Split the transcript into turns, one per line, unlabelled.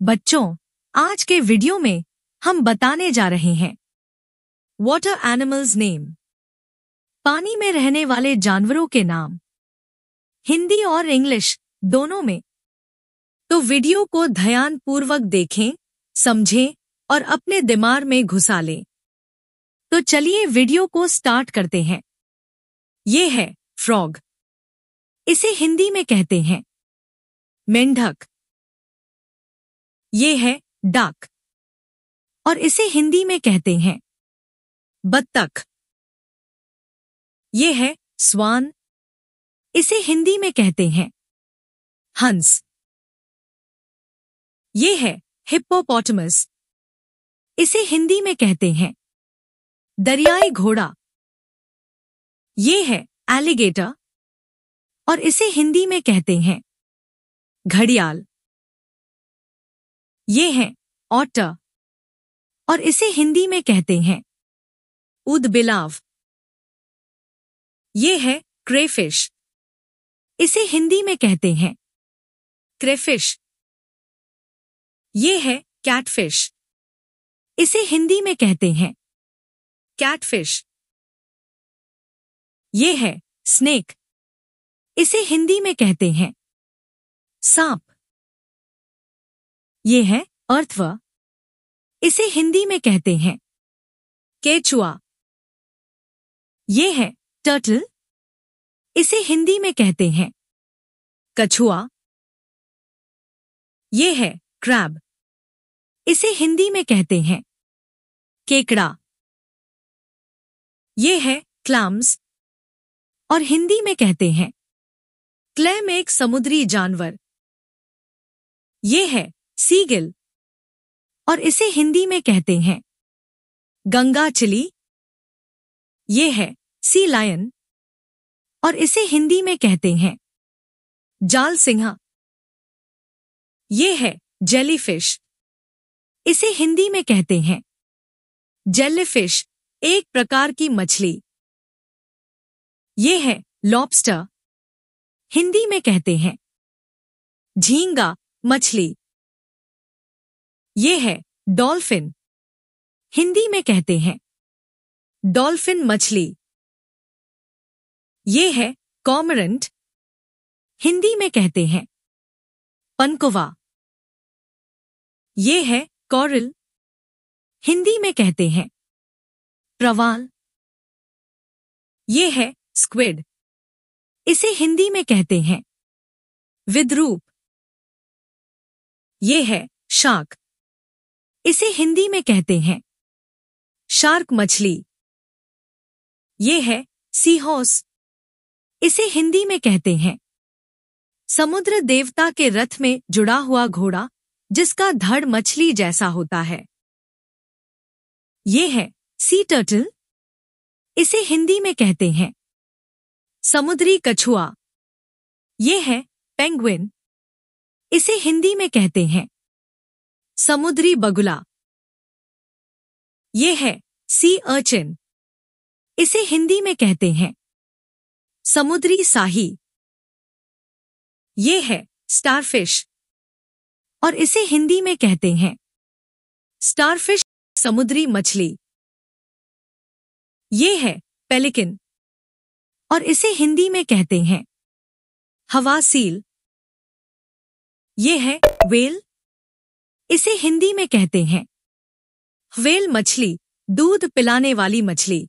बच्चों, आज के वीडियो में हम बताने जा रहे हैं वाटर एनिमल्स नेम, पानी में रहने वाले जानवरों के नाम, हिंदी और इंग्लिश दोनों में। तो वीडियो को ध्यानपूर्वक देखें, समझें और अपने दिमाग में घुसा लें। तो चलिए वीडियो को स्टार्ट करते हैं। ये है फ्रॉग, इसे हिंदी में कहते हैं मेंढक। ये है डक और इसे हिंदी में कहते हैं बत्तख। ये है स्वान, इसे हिंदी में कहते हैं हंस। ये है हिप्पोपोटामस, इसे हिंदी में कहते हैं दरियाई घोड़ा। ये है एलिगेटर और इसे हिंदी में कहते हैं घड़ियाल। ये है ऑटर और इसे हिंदी में कहते हैं ऊदबिलाव। ये है क्रेफिश, इसे हिंदी में कहते हैं क्रेफिश। ये है कैटफिश, इसे हिंदी में कहते हैं कैटफिश। ये है स्नेक, इसे हिंदी में कहते हैं सांप। ये है अर्थवर्म, इसे हिंदी में कहते हैं केचुआ। ये है टर्टल, इसे हिंदी में कहते हैं कछुआ। ये है क्रैब, इसे हिंदी में कहते हैं केकड़ा। ये है क्लैम्स और हिंदी में कहते हैं क्लैम, एक समुद्री जानवर। ये है सीगिल और इसे हिंदी में कहते हैं गंगाचिली। ये है सी लायन और इसे हिंदी में कहते हैं जाल सिंहा। ये है जेलीफिश, इसे हिंदी में कहते हैं जेलीफिश, एक प्रकार की मछली। ये है लॉबस्टर, हिंदी में कहते हैं झींगा मछली। ये है डॉल्फिन, हिंदी में कहते हैं डॉल्फिन मछली। ये है कॉर्मोरेंट, हिंदी में कहते हैं पनकुवा। ये है कोरल, हिंदी में कहते हैं प्रवाल। ये है स्क्विड, इसे हिंदी में कहते हैं विद्रूप। ये है शार्क, इसे हिंदी में कहते हैं शार्क मछली। ये है सी हॉर्स, इसे हिंदी में कहते हैं समुद्र देवता के रथ में जुड़ा हुआ घोड़ा, जिसका धड़ मछली जैसा होता है। ये है सी टर्टल, इसे हिंदी में कहते हैं समुद्री कछुआ। ये है पेंगुइन, इसे हिंदी में कहते हैं समुद्री बगुला। ये है सी अर्चिन, इसे हिंदी में कहते हैं समुद्री साही। ये है स्टारफिश और इसे हिंदी में कहते हैं स्टारफिश, समुद्री मछली। ये है पेलिकन और इसे हिंदी में कहते हैं हवा सील। ये है व्हेल, इसे हिंदी में कहते हैं व्हेल मछली, दूध पिलाने वाली मछली।